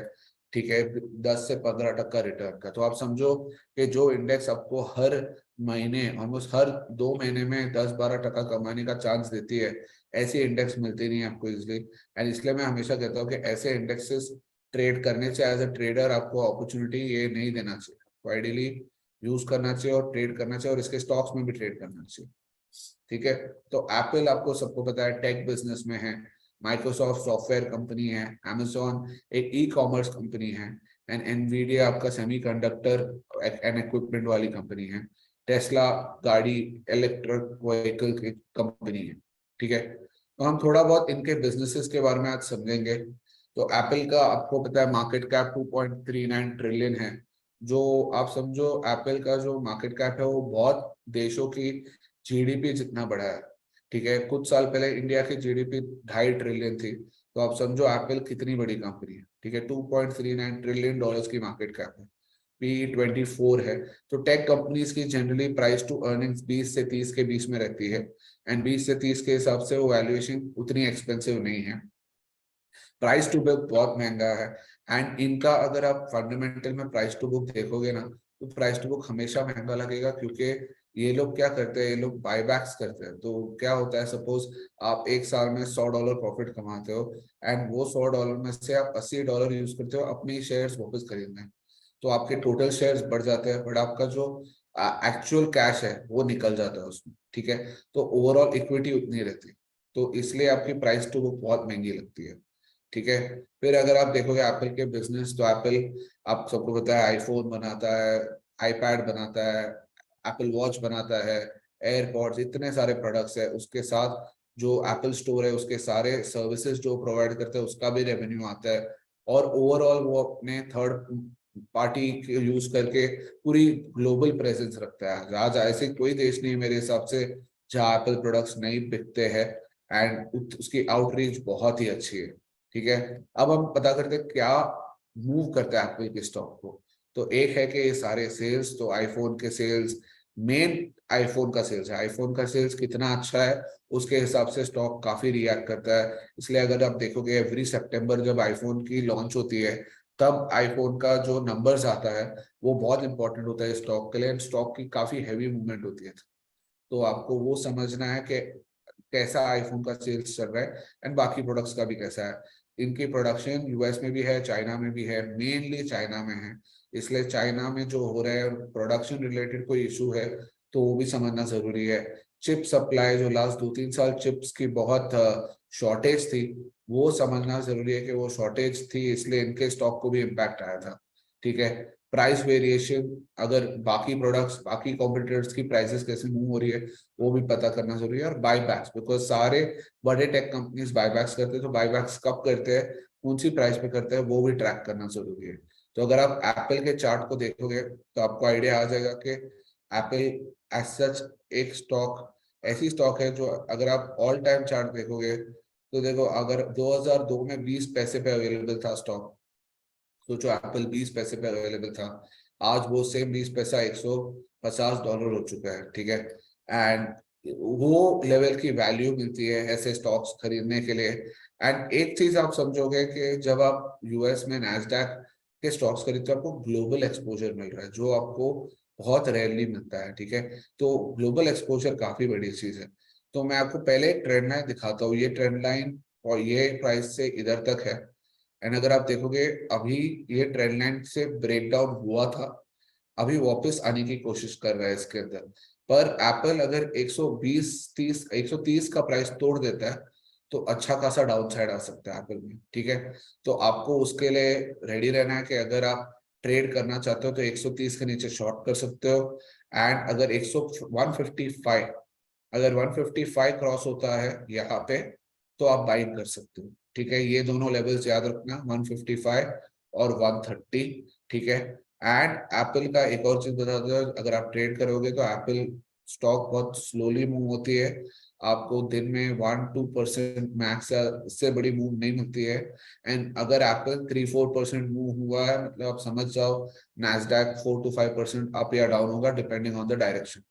ठीक है, 10 से 15% रिटर्न का। तो आप समझो कि जो इंडेक्स आपको हर महीने ऑलमोस्ट हर 2 महीने में 10-12% कमाने का चांस देती है, ऐसी इंडेक्स मिलती नहीं है आपको इजिली। एंड इसलिए मैं हमेशा कहता हूँ कि ऐसे इंडेक्सेस ट्रेड करने से एज अ ट्रेडर आपको अपॉर्चुनिटी ये नहीं देना चाहिए, आइडियली यूज करना चाहिए और ट्रेड करना चाहिए और इसके स्टॉक्स में भी ट्रेड करना चाहिए, ठीक है। तो एप्पल आपको सबको पता है टेक बिजनेस में है, माइक्रोसॉफ्ट सॉफ्टवेयर कंपनी है, अमेजोन एक ई कॉमर्स कंपनी है, एंड एनवीडिया आपका सेमीकंडक्टर एंड इक्विपमेंट वाली कंपनी है, टेस्ला गाड़ी इलेक्ट्रिक व्हीकल की कंपनी है, ठीक है। तो हम थोड़ा बहुत इनके बिजनेसेस के बारे में आज समझेंगे। तो एप्पल का आपको पता है मार्केट कैप 2.39 ट्रिलियन है। जो आप समझो एप्पल का जो मार्केट कैप है वो बहुत देशों की जीडीपी जितना बड़ा है, ठीक है। कुछ साल पहले इंडिया की जीडीपी 2.5 ट्रिलियन थी, तो आप समझो एप्पल कितनी बड़ी कंपनी है, ठीक है। 2.39 ट्रिलियन डॉलर्स की मार्केट कैप है, P/24 है। तो टेक कंपनीज की जनरली प्राइस टू अर्निंग्स 20 से 30 के बीच में रहती है एंड 20 से 30 के हिसाब से वो वैल्यूएशन उतनी एक्सपेंसिव नहीं है। प्राइस टू बुक बहुत महंगा है एंड इनका अगर आप फंडामेंटल में प्राइस टू बुक देखोगे ना तो प्राइस टू बुक हमेशा महंगा लगेगा, क्योंकि ये लोग क्या करते हैं, ये लोग बायबैक्स करते हैं। तो क्या होता है, सपोज आप एक साल में $100 प्रॉफिट कमाते हो एंड वो $100 में से आप $80 यूज करते हो अपने शेयर्स वापस खरीदने, तो आपके टोटल शेयर्स बढ़ जाते हैं, बट आपका जो एक्चुअल कैश है वो निकल जाता है उसमें, ठीक है। तो ओवरऑल इक्विटी उतनी रहती है, तो इसलिए आपकी प्राइस टू बुक बहुत महंगी लगती है, ठीक है। फिर अगर आप देखोगे एप्पल के बिजनेस, तो एप्पल आप सबको पता है आईफोन बनाता है, आईपैड बनाता है, एप्पल वॉच बनाता है, एयरपॉड्स, इतने सारे प्रोडक्ट्स है। उसके साथ जो एप्पल स्टोर है उसके सारे सर्विसेज जो प्रोवाइड करते हैं उसका भी रेवेन्यू आता है। और ओवरऑल वो अपने थर्ड पार्टी यूज करके पूरी ग्लोबल प्रेजेंस रखता है। आज ऐसे कोई देश नहीं मेरे हिसाब से जहाँ एप्पल प्रोडक्ट्स नहीं बिकते हैं, एंड उसकी आउटरीच बहुत ही अच्छी है, ठीक है। अब हम पता करते हैं क्या मूव करता है एप्पल के स्टॉक को। तो एक है कि ये सारे सेल्स, तो आईफोन के सेल्स, मेन आईफोन का सेल्स है, आईफोन का सेल्स कितना अच्छा है उसके हिसाब से स्टॉक काफी रिएक्ट करता है। इसलिए अगर आप देखोगे एवरी सितंबर जब आईफोन की लॉन्च होती है, तब आईफोन का जो नंबर्स आता है वो बहुत इंपॉर्टेंट होता है स्टॉक के लिए, स्टॉक की काफी हैवी मूवमेंट होती है। तो आपको वो समझना है कि कैसा आईफोन का सेल्स चल रहा है, एंड बाकी प्रोडक्ट्स का भी कैसा है। इनकी प्रोडक्शन यूएस में भी है, चाइना में भी है, मेनली चाइना में है। इसलिए चाइना में जो हो रहा है प्रोडक्शन रिलेटेड कोई इशू है तो वो भी समझना जरूरी है। चिप सप्लाई जो लास्ट 2-3 साल चिप्स की बहुत शॉर्टेज थी, वो समझना जरूरी है कि वो शॉर्टेज थी इसलिए इनके स्टॉक को भी इम्पैक्ट आया था, ठीक है। प्राइस वेरिएशन, अगर बाकी प्रोडक्ट्स बाकी कॉम्पिटिटर्स की प्राइसेस कैसे मूव हो रही है वो भी पता करना जरूरी है। और बाईबैक्स, बिकॉज सारे बड़े टेक कंपनीज बाईबैक्स करते हैं, तो बाईबैक्स कब करते हैं, कौन सी प्राइस पे करते हैं, वो भी ट्रैक करना जरूरी है। तो अगर आप एप्पल के चार्ट को देखोगे तो आपको आइडिया आ जाएगा कि एप्पल एज सच एक स्टॉक, ऐसी स्टॉक है जो अगर आप ऑल टाइम चार्ट देखोगे तो देखो, अगर 2002 में 20 पैसे पे अवेलेबल था स्टॉक, सोचो एप्पल 20 पैसे पे अवेलेबल था, आज वो सेम 20 पैसा $150 हो चुका है, ठीक है। एंड वो लेवल की वैल्यू मिलती है ऐसे स्टॉक्स खरीदने के लिए। एंड एक चीज आप समझोगे कि जब आप यूएस में नैस्डैक के स्टॉक्स खरीदते हो आपको ग्लोबल एक्सपोजर मिल रहा है, जो आपको बहुत रेयरली मिलता है, ठीक है। तो ग्लोबल एक्सपोजर काफी बड़ी चीज है। तो मैं आपको पहले ट्रेंड लाइन दिखाता हूँ, ये ट्रेंड लाइन और ये प्राइस से इधर तक है। एंड अगर आप देखोगे अभी ये ट्रेंड लाइन से ब्रेक डाउन हुआ था, अभी वापस आने की कोशिश कर रहा है इसके अंदर। पर एप्पल अगर 130 का प्राइस तोड़ देता है तो अच्छा खासा डाउन साइड आ सकता है एप्पल में, ठीक है। तो आपको उसके लिए रेडी रहना है कि अगर आप ट्रेड करना चाहते हो तो 130 के नीचे शॉर्ट कर सकते हो। एंड अगर 155, अगर 155 क्रॉस होता है यहाँ पे तो आप बाइंग कर सकते हो, ठीक है। ये दोनों लेवल्स याद रखना, 155 और 130, ठीक है। एंड एप्पल का एक और चीज बता दो, अगर आप ट्रेड करोगे तो एप्पल स्टॉक बहुत स्लोली मूव होती है, आपको दिन में 1-2% मैक्स या इससे बड़ी मूव नहीं मिलती है। एंड अगर एप्पल 3-4% मूव हुआ है मतलब आप समझ जाओ नैस्डैक 4-5% अप या डाउन होगा डिपेंडिंग ऑन द डायरेक्शन।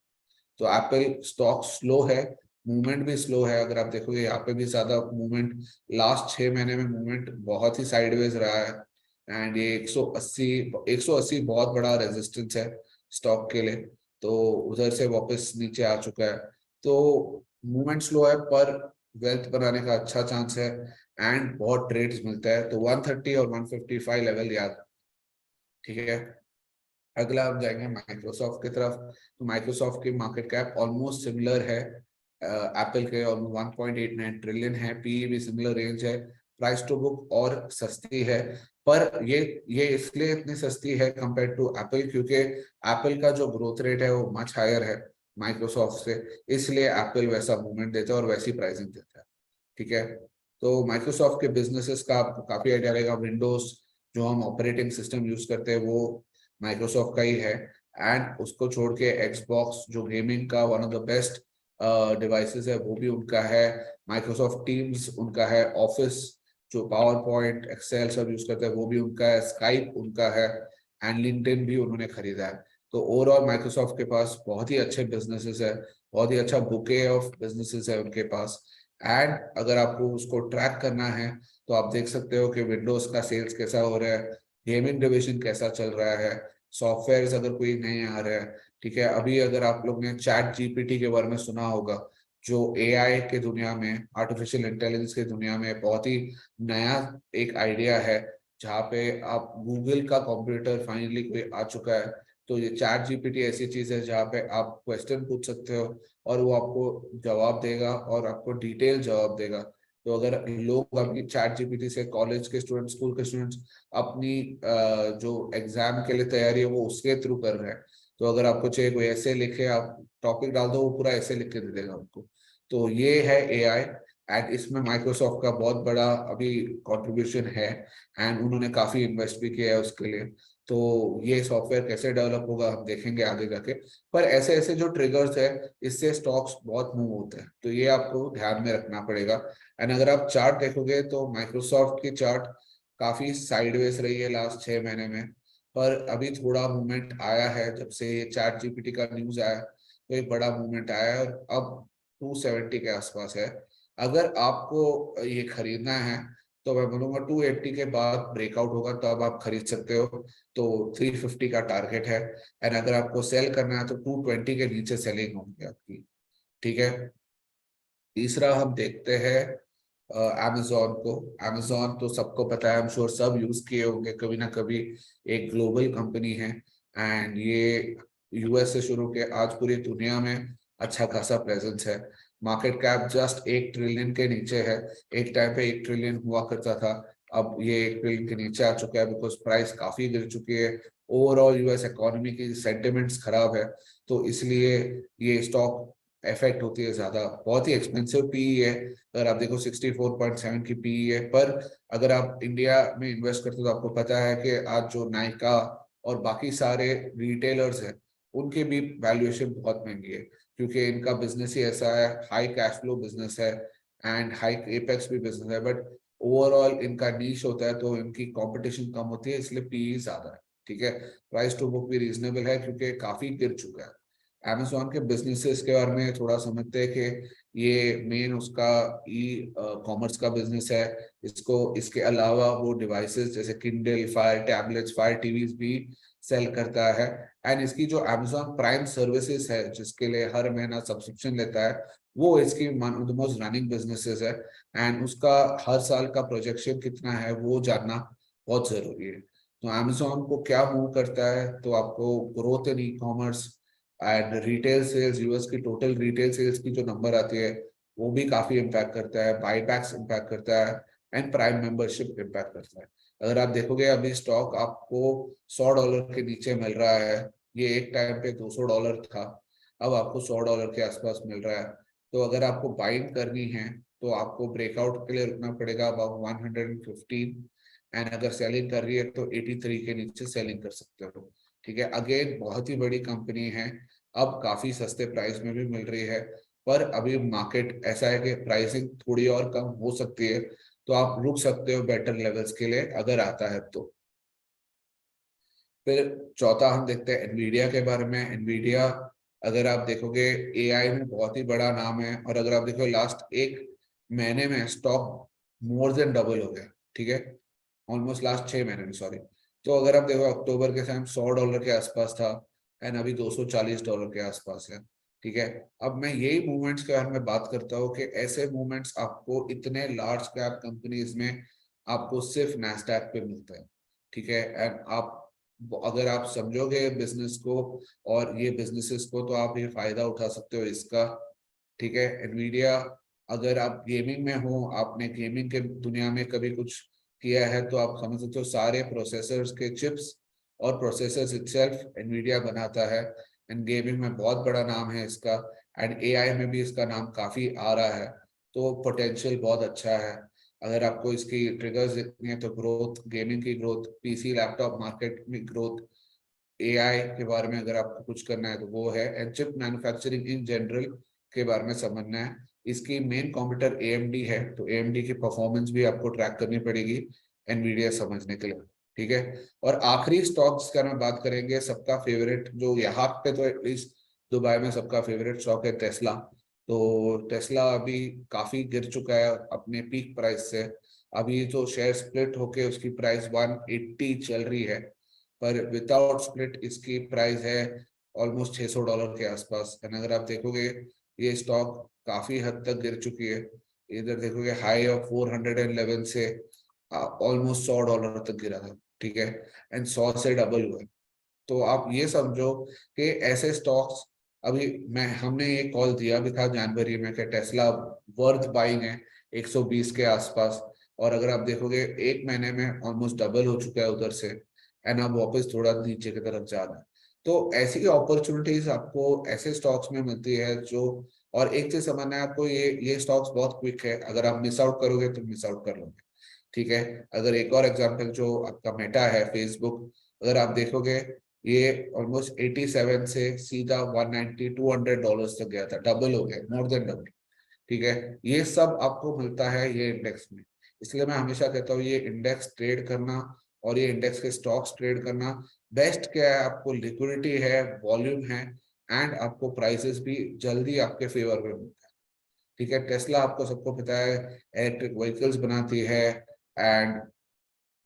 तो एप्पल स्टॉक स्लो है, मूवमेंट भी स्लो है। अगर आप देखोगे यहाँ पे भी ज्यादा मूवमेंट, लास्ट 6 महीने में मूवमेंट बहुत ही साइडवेज रहा है। एंड ये 180 बहुत बड़ा रेजिस्टेंस है स्टॉक के लिए, तो उधर से वापस नीचे आ चुका है। तो मूवमेंट स्लो है पर वेल्थ बनाने का अच्छा चांस है एंड बहुत ट्रेड्स मिलता है। तो 130 और 155 लेवल याद, ठीक है। अगला हम जाएंगे माइक्रोसॉफ्ट की तरफ। तो माइक्रोसॉफ्ट की मार्केट कैप ऑलमोस्ट सिमिलर है एप्पल के, और 1.89 ट्रिलियन है, पीई भी सिमिलर रेंज है, प्राइस टू बुक और सस्ती है। पर ये इसलिए इतनी सस्ती है कंपेयर टू एप्पल क्योंकि एप्पल का जो ग्रोथ रेट है वो मच हायर है माइक्रोसॉफ्ट से, इसलिए एप्पल वैसा मूवमेंट देता है और वैसी प्राइसिंग देता है, ठीक है। तो माइक्रोसॉफ्ट के बिजनेसेस का आपको काफी आइडिया रहेगा। विंडोज जो हम ऑपरेटिंग सिस्टम यूज करते हैं वो माइक्रोसॉफ्ट का ही है। एंड उसको छोड़ के एक्सबॉक्स जो गेमिंग का one of the best devices है वो भी उनका है। माइक्रोसॉफ्ट टीम्स उनका है, ऑफिस जो पावर पॉइंट एक्सेल सब यूज करते हैं वो भी उनका है, स्काइप उनका है, एंड लिंक्डइन भी उन्होंने खरीदा है। तो ओवरऑल माइक्रोसॉफ्ट के पास बहुत ही अच्छे बिजनेसेस है, बहुत ही अच्छा बुके ऑफ बिजनेसेस है उनके पास। एंड अगर आपको उसको ट्रैक करना है तो आप देख सकते हो कि विंडोज का सेल्स कैसा हो रहा है, गेमिंग डिविजन कैसा चल रहा है, सॉफ्टवेयर अगर कोई नए आ रहा है, ठीक है। अभी अगर आप लोग ने चैट जीपीटी के बारे में सुना होगा, जो एआई के दुनिया में, आर्टिफिशियल इंटेलिजेंस के दुनिया में बहुत ही नया एक आइडिया है, जहाँ पे आप गूगल का कंप्यूटर फाइनली कोई आ चुका है। तो ये चैट जीपीटी ऐसी चीज है जहाँ पे आप क्वेश्चन पूछ सकते हो और वो आपको जवाब देगा और आपको डिटेल जवाब देगा। तो अगर लोग अभी चैट जीपीटी से कॉलेज के स्टूडेंट्स, स्कूल के स्टूडेंट्स अपनी जो एग्जाम के लिए तैयारी है वो उसके थ्रू कर रहे हैं। तो अगर आपको चाहिए कोई ऐसे लिखे, आप टॉपिक डाल दो, वो पूरा ऐसे लिख के दे देगा आपको। तो ये है एआई, एंड इसमें माइक्रोसॉफ्ट का बहुत बड़ा अभी कंट्रीब्यूशन है, एंड उन्होंने काफी इन्वेस्ट भी किया है उसके लिए। तो ये सॉफ्टवेयर कैसे डेवलप होगा हम देखेंगे आगे जाके। पर ऐसे ऐसे जो ट्रिगर्स है, इससे स्टॉक्स बहुत मूव होते हैं, तो ये आपको ध्यान में रखना पड़ेगा। एंड अगर आप चार्ट देखोगे तो माइक्रोसॉफ्ट की चार्ट काफी साइडवेज रही है लास्ट 6 महीने में, पर अभी थोड़ा मूवमेंट आया है जब से ये चैट जीपीटी का न्यूज आया, तो एक बड़ा मूवमेंट आया है और अब 270 के आसपास है। अगर आपको ये खरीदना है तो मैं बोलूंगा 280 के बाद ब्रेकआउट होगा तो अब आप खरीद सकते हो। तो 350 का टारगेट है। एंड अगर आपको सेल करना है तो 220 के नीचे सेलिंग होगी आपकी। ठीक है। तीसरा हम देखते हैं अमेजोन को। अमेजोन तो सबको पता है, हम श्योर सब यूज किए होंगे कभी ना कभी। एक ग्लोबल कंपनी है, एंड ये यूएस से शुरू के आज पूरी दुनिया में अच्छा खासा प्रेजेंस है। मार्केट कैप जस्ट 1 ट्रिलियन के नीचे है। एक टाइम पे 1 ट्रिलियन हुआ करता था, अब ये 1 ट्रिलियन के नीचे आ चुका है बिकॉज प्राइस काफी गिर चुकी है। ओवरऑल यूएस इकोनॉमी की सेंटिमेंट्स खराब है, तो इसलिए ये स्टॉक इफेक्ट होती है ज्यादा। बहुत ही एक्सपेंसिव पीई है, अगर आप देखो 64.7 की पीई है। पर अगर आप इंडिया में इन्वेस्ट करते हो तो आपको पता है कि आज जो नायका और बाकी सारे रिटेलर्स हैं उनके भी वैल्यूएशन बहुत महंगी है, क्योंकि इनका बिजनेस ही ऐसा है, हाई कैश फ्लो बिजनेस है एंड हाई एपेक्स भी बिजनेस है। बट ओवरऑल इनका नीश होता है तो इनकी कंपटीशन कम होती है, इसलिए पीई ज्यादा है। ठीक है। प्राइस टू बुक भी रीजनेबल है क्योंकि काफी गिर चुका है। Amazon के बिजनेसेस के बारे में थोड़ा समझते हैं कि ये मेन उसका ई कॉमर्स का बिजनेस है। इसको इसके अलावा वो डिवाइसेस जैसे Kindle, fire tablets, fire TVs भी सेल करता है। एंड इसकी जो Amazon प्राइम सर्विसेज है जिसके लिए हर महीना सब्सक्रिप्शन लेता है, वो इसकी one of the most running businesses है। एंड उसका हर साल का प्रोजेक्शन कितना है वो जानना बहुत जरूरी है। तो Amazon को क्या मूव करता है, तो आपको growth in e commerce and retail sales, US की टोटल रिटेल सेल्स की जो नंबर आती है वो भी काफी इम्पैक्ट करता है, बाईबैक्स इम्पैक्ट करता है, एंड प्राइम मेंबरशिप इम्पैक्ट करता है। अगर आप देखोगे अभी स्टॉक आपको $100 के नीचे मिल रहा है। ये एक टाइम पे $200 था, अब आपको $100 के आसपास मिल रहा है। तो अगर आपको बाइंग करनी है तो आपको ब्रेकआउट के लिए रुकना पड़ेगा अबाउट 115, एंड अगर सेलिंग कर रही है तो 83 के नीचे सेलिंग कर सकते हो। ठीक है। अगेन बहुत ही बड़ी कंपनी है, अब काफी सस्ते प्राइस में भी मिल रही है। पर अभी मार्केट ऐसा है कि प्राइसिंग थोड़ी और कम हो सकती है, तो आप रुक सकते हो बेटर लेवल्स के लिए अगर आता है तो। फिर चौथा हम देखते हैं एनवीडिया के बारे में। एनवीडिया अगर आप देखोगे एआई में बहुत ही बड़ा नाम है, और अगर आप देखो लास्ट 1 महीने में स्टॉक मोर देन डबल हो गया। ठीक है। ऑलमोस्ट लास्ट 6 महीने में, सॉरी। तो अगर आप देखो अक्टूबर के टाइम $100 के आसपास था, एंड अभी $240 के आसपास है। ठीक है। अब मैं यही मूवमेंट्स के बारे में बात करता हूँ कि ऐसे मूवमेंट्स आपको इतने लार्ज कैप कंपनीज में आपको सिर्फ नैस्डैक पे मिलते हैं। ठीक है। एंड आप अगर आप समझोगे बिजनेस को और ये बिजनेसेस को तो आप ये फायदा उठा सकते हो इसका। ठीक है। एनवीडिया, अगर आप गेमिंग में हो, आपने गेमिंग के दुनिया में कभी कुछ किया है तो आप समझ सकते हो सारे प्रोसेसर्स के चिप्स और प्रोसेसर्स इटसेल्फ एनवीडिया बनाता है। एंड गेमिंग में बहुत बड़ा नाम है इसका, एंड एआई में भी इसका नाम काफी आ रहा है, तो पोटेंशियल बहुत अच्छा है। अगर आपको इसकी ट्रिगर्स देखनी है तो ग्रोथ, गेमिंग की ग्रोथ, पीसी लैपटॉप मार्केट में ग्रोथ, एआई के बारे में अगर आपको कुछ करना है तो वो है, and chip manufacturing in general के बारे में समझना है। इसकी मेन कॉम्पिटिटर एएमडी है, तो एएमडी की परफॉर्मेंस भी आपको ट्रैक करनी पड़ेगी एनवीडिया समझने के लिए। ठीक है। और आखिरी स्टॉक्स का मैं बात करेंगे, सबका फेवरेट जो यहाँ पे तो एटलीस्ट दुबई में सबका फेवरेट स्टॉक है टेस्ला। तो टेस्ला अभी काफी गिर चुका है अपने पीक प्राइस से। अभी तो शेयर स्प्लिट होके उसकी प्राइस 180 चल रही है, पर विदाउट स्प्लिट इसकी प्राइस है ऑलमोस्ट $600 के आसपास। एंड अगर आप देखोगे ये स्टॉक काफी हद तक गिर चुकी है। इधर देखोगे हाई ऑफ 411 से ऑलमोस्ट $100 तक गिरा था। ठीक है। एंड 100 से डबल हुआ है। तो आप ये समझो कि ऐसे स्टॉक्स अभी हमने ये कॉल दिया भी था जनवरी में कि टेस्ला वर्थ बाइंग है 120 के आसपास, और अगर आप देखोगे एक महीने में ऑलमोस्ट डबल हो चुका है उधर से, एंड अब वापस थोड़ा नीचे की तरफ जा रहा है। तो ऐसी अपॉर्चुनिटीज आपको ऐसे स्टॉक्स में मिलती है जो, और एक चीज समझना है आपको, ये स्टॉक्स बहुत क्विक है, अगर आप मिस आउट करोगे तो मिस आउट कर लोगे। ठीक है, अगर एक और एग्जांपल जो आपका मेटा है फेसबुक, अगर आप देखोगे ये ऑलमोस्ट 87 से सीधा 190 $200 तक गया था, डबल हो गया, मोर देन डबल। ठीक है, ये सब आपको मिलता है ये इंडेक्स में। इसलिए मैं हमेशा कहता हूँ ये इंडेक्स ट्रेड करना और ये इंडेक्स के स्टॉक्स ट्रेड करना बेस्ट क्या है, आपको लिक्विडिटी है, वॉल्यूम है, एंड आपको प्राइसेस भी जल्दी आपके फेवर में मिलता है। ठीक है, टेस्ला आपको सबको पता है इलेक्ट्रिक व्हीकल्स बनाती है, एंड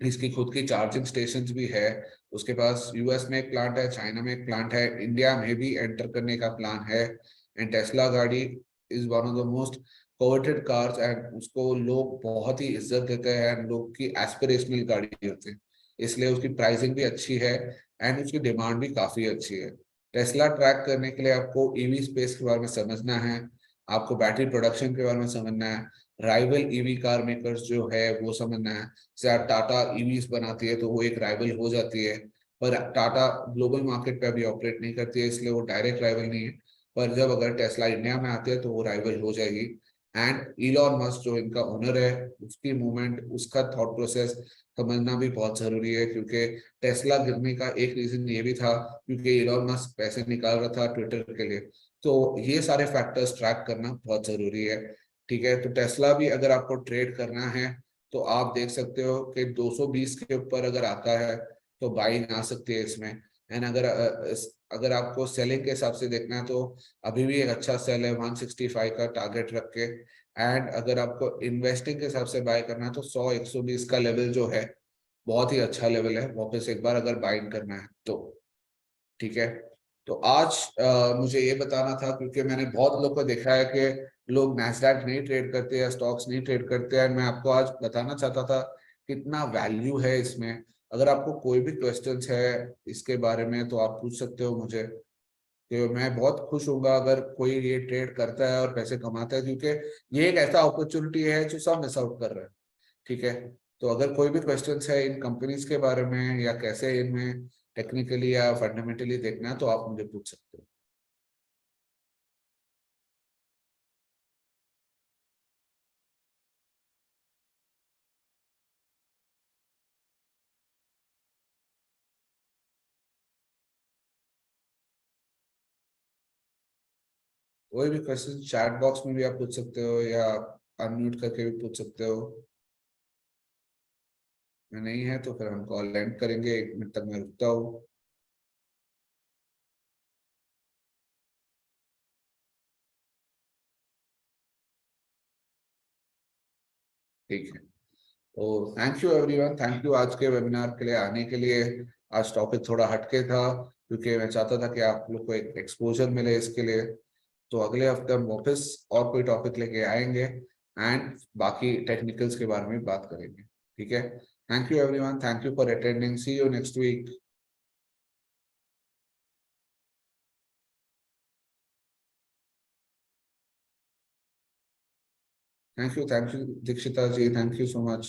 इसकी खुद की चार्जिंग स्टेशंस भी है। उसके पास यूएस में एक प्लांट है, चाइना में एक प्लांट है, इंडिया में भी एंटर करने का प्लान है। एंड टेस्ला गाड़ी is one of the most coveted cars, and उसको लोग बहुत ही इज्जत देते हैं, लोग की एस्पिरेशनल गाड़ी होती है, इसलिए उसकी प्राइसिंग भी अच्छी है एंड उसकी डिमांड भी काफी अच्छी है। टेस्ला ट्रैक करने के लिए आपको ईवी स्पेस के बारे में समझना है, आपको बैटरी प्रोडक्शन के बारे में समझना है, राइवल ईवी कार मेकर्स जो है वो समझना है। जैसे टाटा ईवीज बनाती है तो वो एक राइवल हो जाती है, पर टाटा ग्लोबल मार्केट पे अभी ऑपरेट नहीं करती है, इसलिए वो डायरेक्ट राइवल नहीं है। पर जब अगर टेस्ला इंडिया में आती है तो वो राइवल हो जाएगी। एंड इलॉन मस्क जो इनका ओनर है, उसकी मूवमेंट, उसका थॉट प्रोसेस समझना भी बहुत जरूरी है, क्योंकि टेस्ला गिरने का एक रीजन ये भी था क्योंकि इलॉन मस्क पैसे निकाल रहा था ट्विटर के लिए। तो ये सारे फैक्टर्स ट्रैक करना बहुत जरूरी है। ठीक है, तो टेस्ला भी अगर आपको ट्रेड करना है तो आप देख सकते हो कि 220 के ऊपर अगर आता है तो बाइंग आ सकती है इसमें। एंड अगर आपको सेलिंग के हिसाब से देखना है तो अभी भी एक अच्छा सेल है 165 का टारगेट रख के। एंड अगर आपको इन्वेस्टिंग के हिसाब से बाय करना है तो 100-120 का लेवल जो है बहुत ही अच्छा लेवल है, वापस एक बार अगर बाइंग करना है तो। ठीक है, तो आज मुझे ये बताना था क्योंकि मैंने बहुत लोग को देखा है कि लोग नैस्डैक नहीं ट्रेड करते या स्टॉक्स नहीं ट्रेड करते हैं। मैं आपको आज बताना चाहता था कितना वैल्यू है इसमें। अगर आपको कोई भी क्वेश्चंस है इसके बारे में तो आप पूछ सकते हो मुझे, कि मैं बहुत खुश होऊंगा अगर कोई ये ट्रेड करता है और पैसे कमाता है, क्योंकि ये एक ऐसा अपॉर्चुनिटी है जो सब मिस आउट कर रहे हैं। ठीक है, तो अगर कोई भी क्वेश्चंस है इन कंपनीज के बारे में या कैसे इनमें टेक्निकली या फंडामेंटली देखना है तो आप मुझे पूछ सकते हो। कोई भी क्वेश्चन चैट बॉक्स में भी आप पूछ सकते हो या अनम्यूट करके भी पूछ सकते हो। मैं नहीं है तो फिर हम कॉल एंड करेंगे, 1 मिनट तक मैं रुकता हूँ। ठीक है, तो thank you everyone, thank you आज के वेबिनार के लिए आने के लिए। आज टॉपिक थोड़ा हटके था क्योंकि मैं चाहता था कि आप लोग को एक एक्सपोजर मिले इसके लिए। तो अगले हफ्ते हम वापस और कोई टॉपिक लेके आएंगे एंड बाकी टेक्निकल्स के बारे में बात करेंगे। ठीक है, thank you everyone, thank you for attending, see you next week. Thank you Dikshita ji, thank you so much.